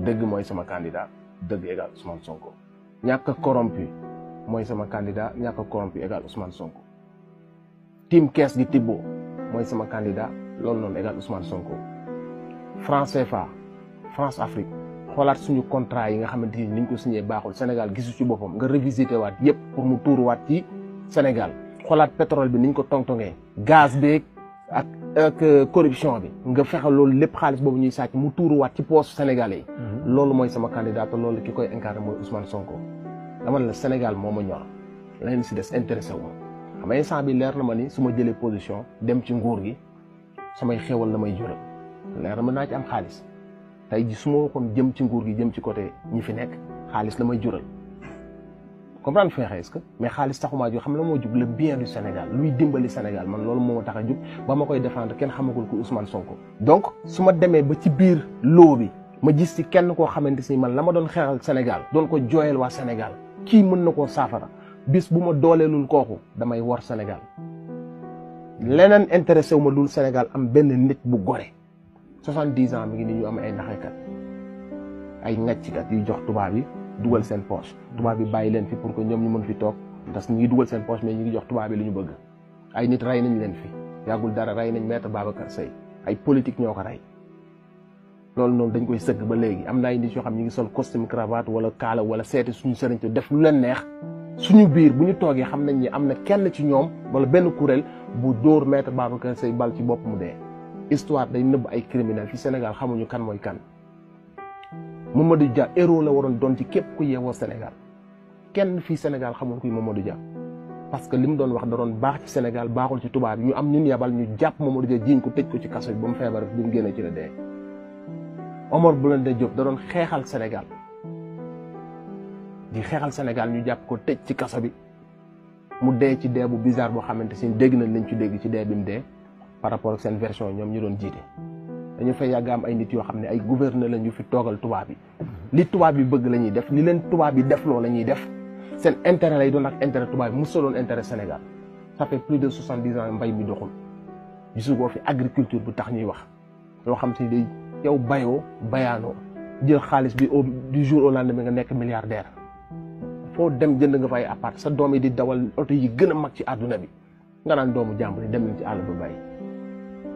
dëgg mooy sama candidat dëgg égal Ousmane Sonko. ñàkk corrompu mooy sama candidat ñàkk corrompu égal Ousmane Sonko. team kees gi Tibbo mooy sama candidat loolu noonu égal Ousmane Sonko. France CFA France Afrique xoolaat suñu contrat yi nga xamante ni niñ ko signé baaxul Sénégal gisu ci boppam nga revisité waat yépp pour mu tuuruwaat ci Sénégal xoolaat pétrole bi niñ ko tongtongee gaz beeg ak corruption bi nga fexe loolu lépp xaalis boobu ñuy sàcc mu tuuruwaat ci poche Sénégalais yi. loolu mooy sama candidat te loolu ki koy incarné mooy Ousmane Sonko. dama ne la Sénégal moo ma ñor leneen si des intéressé wu ma xam nga instant bi leer na ma ni su ma jëlee position dem ci nguur gi samay xéwal la may jural leer na ma naa ci am xaalis tey ji su ma waxoon jëm ci nguur gi jëm ci côté ñi fi nekk xaalis la may jural comprendre feexee est-ce que mais xaalis taxumaa jóg xam la moo jug le bien du Sénégal luy dimbali Sénégal man loolu moo ma tax a jug ba ma koy défendre kenn xamagul ko Ousmane Sonko. donc su ma demee ba ci biir loo bi ma gis ci kenn koo xamante si man la ma doon xeexal Sénégal doon ko jooyal waa Sénégal kii mën na koo saafara bis bu ma dooleelul kooku damay war Sénégal leneen intéressé wu ma dul Sénégal am benn nit bu gore 70 ans mi ngi ni ñu am ay naxekat ay ŋàcckat yuy jox tubaab yi dugal seen poche tubaab yi bàyyi leen fi pour que ñoom ñu mën fi toog parce que ñu ngi dugal seen poche mais ñu ngi jox tubaab yi li ñu bëgg ay nit rey nañ leen fi yàggul dara rey nañ maître Babacar Seye ay politique ñoo ko rey loolu noonu dañ koy sëgg ba léegi am na ay nit yoo xam ñu ngi sol costume cravate wala kaala wala seeti suñu sëriñ te def lu leen neex suñu biir bu ñu toogee xam nañ ni am na kenn ci ñoom wala benn kuréel bu dóor maître Babacar Seye bal ci bopp mu dee histoire day nëbb ay criminel fi Sénégal xamuñu kan mooy kan Mamadou Dia héros la waroon doon ci képp ku yeewoo Sénégal kenn fii Sénégal xamul kuy Mamadou Dia parce que li mu doon wax da doon baax ci Sénégal baaxul ci tubaab yi ñu am ñun yabal ñu jàpp Mamadou Dia jiiñ ko tëj ko ci kaso bi ba mu feebar bi mu génnee ci la dee Omar Blondin Diop da doon xeexal Sénégal di xeexal Sénégal ñu jàpp ko tëj ci kaso bi mu dee ci dee bu bizarre boo xamante si dégg nañ lañ ci dégg ci dee bi mu dee par rapport ak seen version ñoom ñu doon jiite dañu fay yàgg am ay nit yoo xam ne ay gouverneur la ñu fi toogal tubaab yi li tubaab yi bëgg la ñuy def li leen tubaab yi def loo la ñuy def seen intérêt lay doon ak intérêt tubaab yi mosoo doon intérêt Sénégal ça fait plus de 70 ans mbay mi doxul gisu koo fi agriculture bu tax ñuy wax loo xam si day yow bayoo bayaanoo jël xaalis bi du jour au lendemain nga nekk milliardaire foo dem jënd nga fa ay appart sa doom yi di dawal oto yi gën a mag ci àdduna bi nga naan doomu jàmbur yi dem nañ ci àll ba bàyyi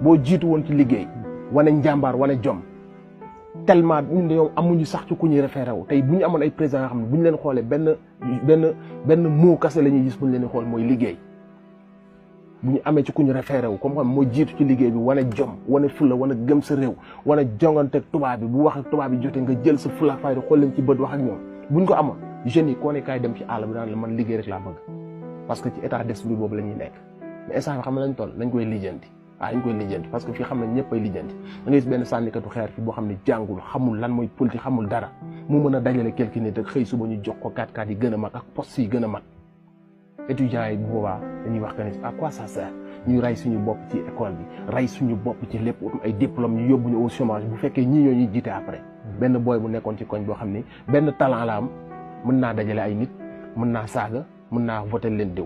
boo jiitu woon ci liggéey wane njàmbaar wane jom tellement ñun dañoo amuñu sax ci ku ñuy référé wu tey bu ñu amoon ay président yoo xam ne bu ñu leen xoolee benn muu kase la ñuy gis bu ñu leen di xool mooy liggéey bu ñu amee ci ku ñu référé wu comme xam mooy jiitu ci liggéey bi wane jom wane fulla wane gëm sa réew wane jongante ak tubaab bi bu wax ak tubaab bi jotee nga jël sa fulla fayda xool leen ci bët wax ak ñoom buñ ko amoon jeunes yi koo ne kaay dem ci àll bi daan la man liggéey rek laa bëgg parce que ci état d'esprit boobu la ñuy nekk mais instant bi xam nañ toll nañ koy lijjanti dañ koy lijjanti parce que fii xam nañ ñëpp ay lijjanti da ngay gis benn sànnikatu xeer fi boo xam ne jàngul xamul lan mooy politique xamul dara mu mën a dajale quelque nit ak xëy suba ñu jox ko 4x4 yi gën a mag ak poste yi gën a mag étudiants yi bu boobaa dañuy wax que ni à quoi ça sert ñuy rey suñu bopp ci école bi rey suñu bopp ci lépp ay diplôme ñu yóbbu ñu au chômage bu fekkee ñii ñoo ñuy jiite après benn booy bu nekkoon ci koñ boo xam ni benn talent la am mën naa dajale ay nit mën naa saaga mën naa voter leen diw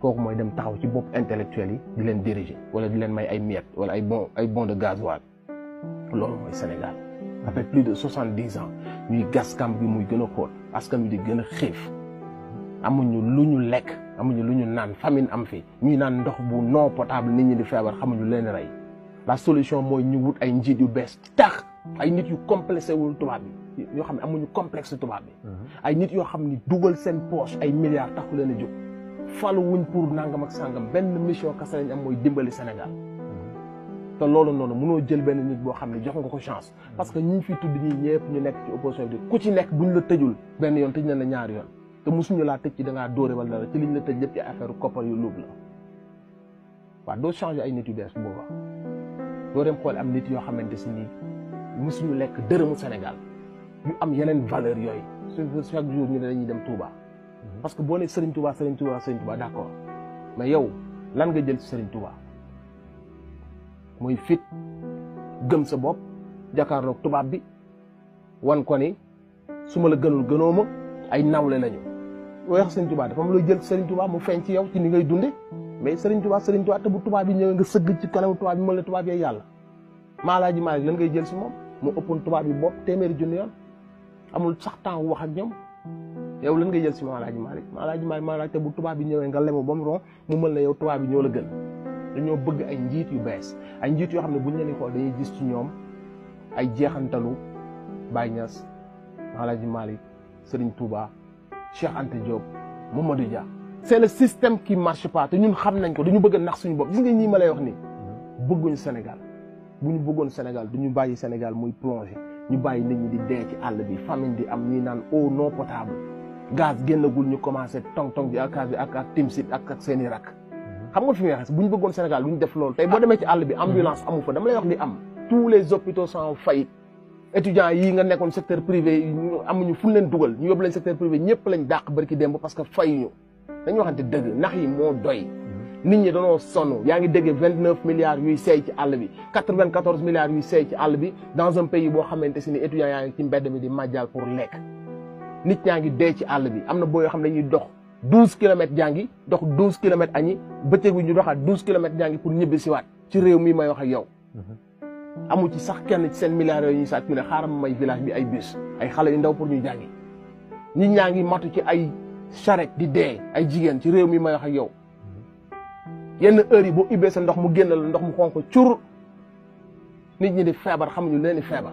kooku mooy dem taxaw ci bopp intellectuel yi di leen diriger wala di leen may ay miettes wala ay bon de gasoil loolu mooy Sénégal après plus de 70 ans ñuy gas kam bi muy gën a xóot askan wi di gën a xiif amuñu lu ñu lekk amuñu lu ñu naan famine am fi ñuy naan ndox bu non potable nit ñi di feebar xamuñu leen rey la solution mooy ñu wut ay njiit yu bees tax ay nit yu complexé wul tubaab bi yoo xam ne amuñu complexe tubaab bi ay nit yoo xam ni dugal seen poche ay milliards taxu leen a jóg falu wuñ pour nangam ak sangam benn mission kese lañ am mooy dimbali Sénégal te loolu noonu mënoo jël benn nit boo xam ne jox nga ko chance parce que ñi fi tudd ñii ñëpp ñu nekk ci opposition bi ku ci nekk buñ la tëjul benn yoon tëj na la ñaari yoon te mosuñu laa tëj ci da ngaa dóore wala dara ci liñ la tëj lépp ci affaire koppar yu luub la waaw doo changer ay nit yu bees boobaa doo dem xool am nit yoo xamante si nii mosuñu lekk dërëmu Sénégal yu am yeneen valeur yooyu chaque jour ñu ne dañuy dem Touba parce que boo ne Serigne Touba Serigne Touba Serigne Touba d'accord mais yow lan nga jël ci Serigne Touba mooy fit gëm sa bopp jàkkaarloog tubaab bi wan ko ni su ma la gënul gënoo ma ay nawle lañu boo wax Serigne Touba dafa am looy jël ci Serigne Touba mu feeñ ci yow ci ni ngay dunde mais Serigne Touba te bu tubaab bi ñëwee nga sëgg ci kanamu tubaab bi mën la tubaab yee yàlla Maalaaji Maalik lan ngay jël si moom mu ëppoon tubaab bi bopp téeméeri junni yoon amul sax temps wax ak ñoom yow lan ngay jël si Maam Alaaji Malick te bu tubaab bi ñëwee nga lemu ba mu ron mu mel ne yow tubaab bi ñoo la gën dañoo bëgg ay njiit yu bees ay njiit yoo xam ne buñ leen di xool dañuy gis ci ñoom ay jeexantalu Baye Niass Maam Alaaji Malick Serigne Touba Cheikh Anta Diop Mamadou Dia. c'est le système qui marche pas te ñun xam nañ ko dañu bëgg a nax suñu bopp gis nga ñii ma lay wax nii bëgguñu Sénégal bu ñu bëggoon Sénégal duñu bàyyi Sénégal muy plongé ñu bàyyi nit ñi di dee ci àll bi famine di am ñuy naan eau non potable gaz génnagul ñu commencé tong-tong bi ak timsit ak seen i rakk xam nga fi muy waxee bu ñu bëggoon Sénégal duñu def loolu tey boo demee ci àll bi ambulance amu fa dama lay wax li am tous les hôpitaux sont en faillite étudiants yi nga nekkoon secteur privé amuñu fu ñu leen dugal ñu yóbbu leen secteur privé ñëpp lañ dàq barki démb parce que fayuñu dañu waxante dëgg nax yi moo doy nit ñi dañoo sonn yaa ngi déggee 29 milliards yuy seey ci àll bi 94 milliards yuy seey ci àll bi dans un pays boo xamante si ni étudiants yaa ngi ci mbedd mi di màjjal pour lekk nit ñaa ngi dee ci àll bi am na boo yoo xam ne dañuy dox 12 kilomètres jàngi dox 12 kilomètres añi bëccëg bi ñu doxaat 12 kilomètres jàngi pour ñibbi siwaat ci réew mi may wax ak yow amu ci sax kenn ci seen milliards yooyu ñuy sàcc ñu ne xaaral ma may village bi ay bus ay xale yu ndaw pour ñu jàngi nit ñaa ngi matu ci ay charrette di dee ay jigéen ci réew mi may wax ak yow yenn heure yi boo ubbee sa ndox mu génn la ndox mu xonk cur nit ñi di feebar xamuñu leen di feebar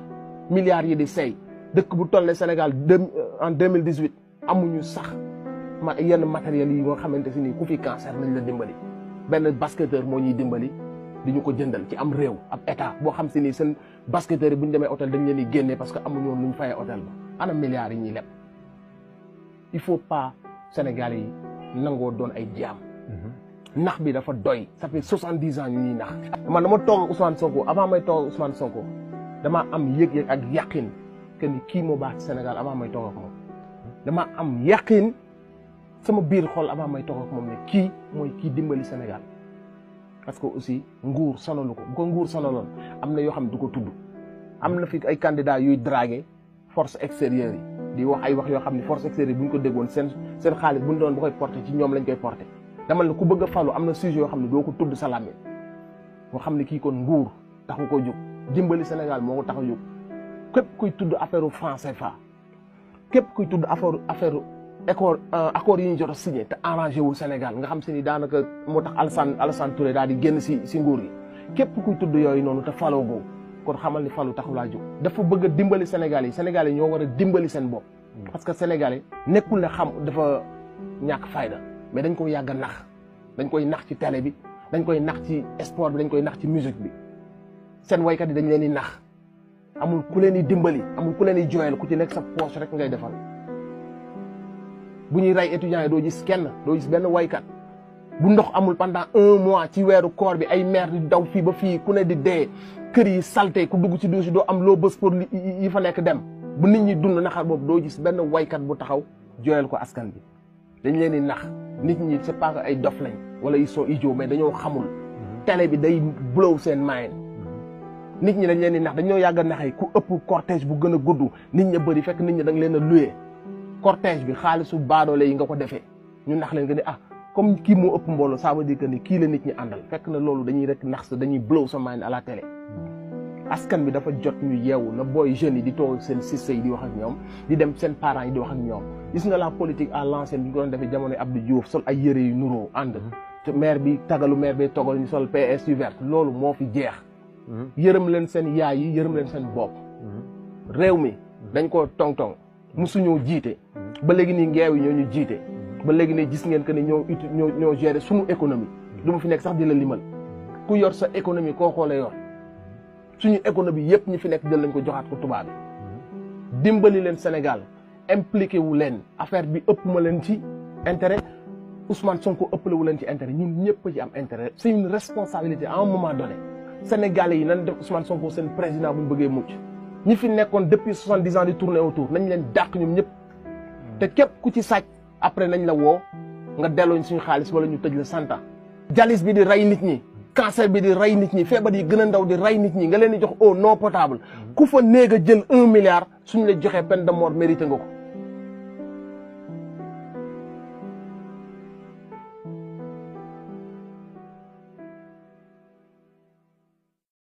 milliards yi di sey dëkk bu toll ne Sénégal en 2018 amuñu sax yenn matériels yi nga xamante si ni ku fi cancer nañ la dimbali benn basketteur moo ñuy dimbali di ñu ko jëndal ci am réew ab état boo xam si ni seen basketteurs yi bu ñu demee hôtel dañ leen di génnee parce que amuñu woon lu ñu fayee hôtel ba ana milliards yi ñuy leb il faut pas Sénégalais yi nangoo doon ay jaam nax bi dafa doy ça fait 70 ans ñu ñuy nax man dama toog ak Ousmane Sonko avant may toog ak Ousmane Sonko dama am yëg-yëg ak yaqin que ni kii moo baax ci Sénégal avant may toog ak moom dama am yaqin sama biir xol avant may toog ak moom ne kii mooy kii dimbali Sénégal parce que aussi nguur sonalu ko bu ko nguur sonaloon am na yoo xam ne du ko tudd am na fi ay candidats yuy draguer force extérieure yi di wax ay wax yoo xam ne force extérieure bu ñu ko déggoon seen xaalis bu ñu doon ba koy porté ci ñoom lañ koy porté dama ne ku bëgg a falu am na sujet yoo xam ne doo ko tudd sa làmmiñ moo xam ne kii kon nguur taxu ko jóg dimbali Sénégal moo ko tax a jóg képp kuy tudd affaire franc CFA képp kuy tudd affaire accord yi ñu jot a signé te arrangé wul Sénégal nga xam si ni daanaka moo tax Alassane Touré daal di génn si nguur gi képp kuy tudd yooyu noonu te faloo googu kon xamal ni falu taxu laa jóg dafa bëgg a dimbali Sénégal yi Sénégal yi ñoo war a dimbali seen bopp parce que Sénégalais nekkul ne xam dafa ñàkk fayda mais dañ koy yàgg a nax dañ koy nax ci télé bi dañ koy nax ci sport bi dañ koy nax ci musique bi seen waykat yi dañ leen di nax amul ku leen di dimbali amul ku leen di joyal ku ci nekk sa poche rek ngay defal bu ñuy rey étudiants yi doo gis kenn doo gis benn waykat bu ndox amul pendant 1 mois ci weeru koor bi ay maire di daw fii ba fii ku ne di dee kër yi salté ku dugg ci douche doo am loo bës pour yi fa nekk dem bu nit ñi dund naxar boobu doo gis benn waykat bu taxaw joyal ko askan bi dañ leen di nax nit ñi c'est pas que ay dof lañ wala ils sont idiots mais dañoo xamul télé bi day blow seen mind nit ñi dañ leen di nax dañoo yàgg a naxee ku ëpp cortège bu gën a gudd nit ña bëri fekk nit ñi da nga leen a loué cortège bi xaalisu baadoole yi nga ko defee ñu nax leen que ni comme kii moo ëpp mbooloo ça veut dire que ni kii la nit ñi àndal fekk na loolu dañuy rek nax sa dañuy blow sa mind à la télé askan bi dafa jot ñu yeewu na booy jeunes yi di toog seen siste yi di wax ak ñoom di dem seen parents yi di wax ak ñoom gis nga la politique à l'ancienne bi ñu ko doon defee jamono Abdou Diouf sol ay yëre yu nuroo ànd te maire bi tagalu maire bi togal ñu sol PS yu vert loolu moo fi jeex yërëm leen seen yaay yi yërëm leen seen bopp réew mi dañ ko tong-tong musuñoo jiite ba léegi nii ngeew yi ñoo ñu jiite ba léegi ne gis ngeen que ne ñoo gérer suñu économie du ma fi nekk sax di la limal ku yor sa économie koo xoolee yor suñu économie yëpp ñi fi nekk jël lañ ko joxaat ko tubaab bi dimbali leen Sénégal impliqué wu leen affaire bi ëpp ma leen ci intérêt Ousmane Sonko ëppale wu leen ci intérêt ñun ñëpp ci am intérêt c'est une responsabilité à un moment donné Sénégalais yi nañ def Ousmane Sonko seen président bu ñu bëggee mucc ñi fi nekkoon depuis 70 ans di tourner autour nañ leen dàq ñoom ñëpp te képp ku ci sàcc après nañ la woo nga delloo suñu xaalis wala ñu tëj la 100 ans jalis bi di rey nit ñi cancer bi di rey nit ñi feebar yi gën a ndaw di rey nit ñi nga leen di jox eau non potable ku fa néeg a jël 1 milliard suñu la joxee peine de mort mérité nga ko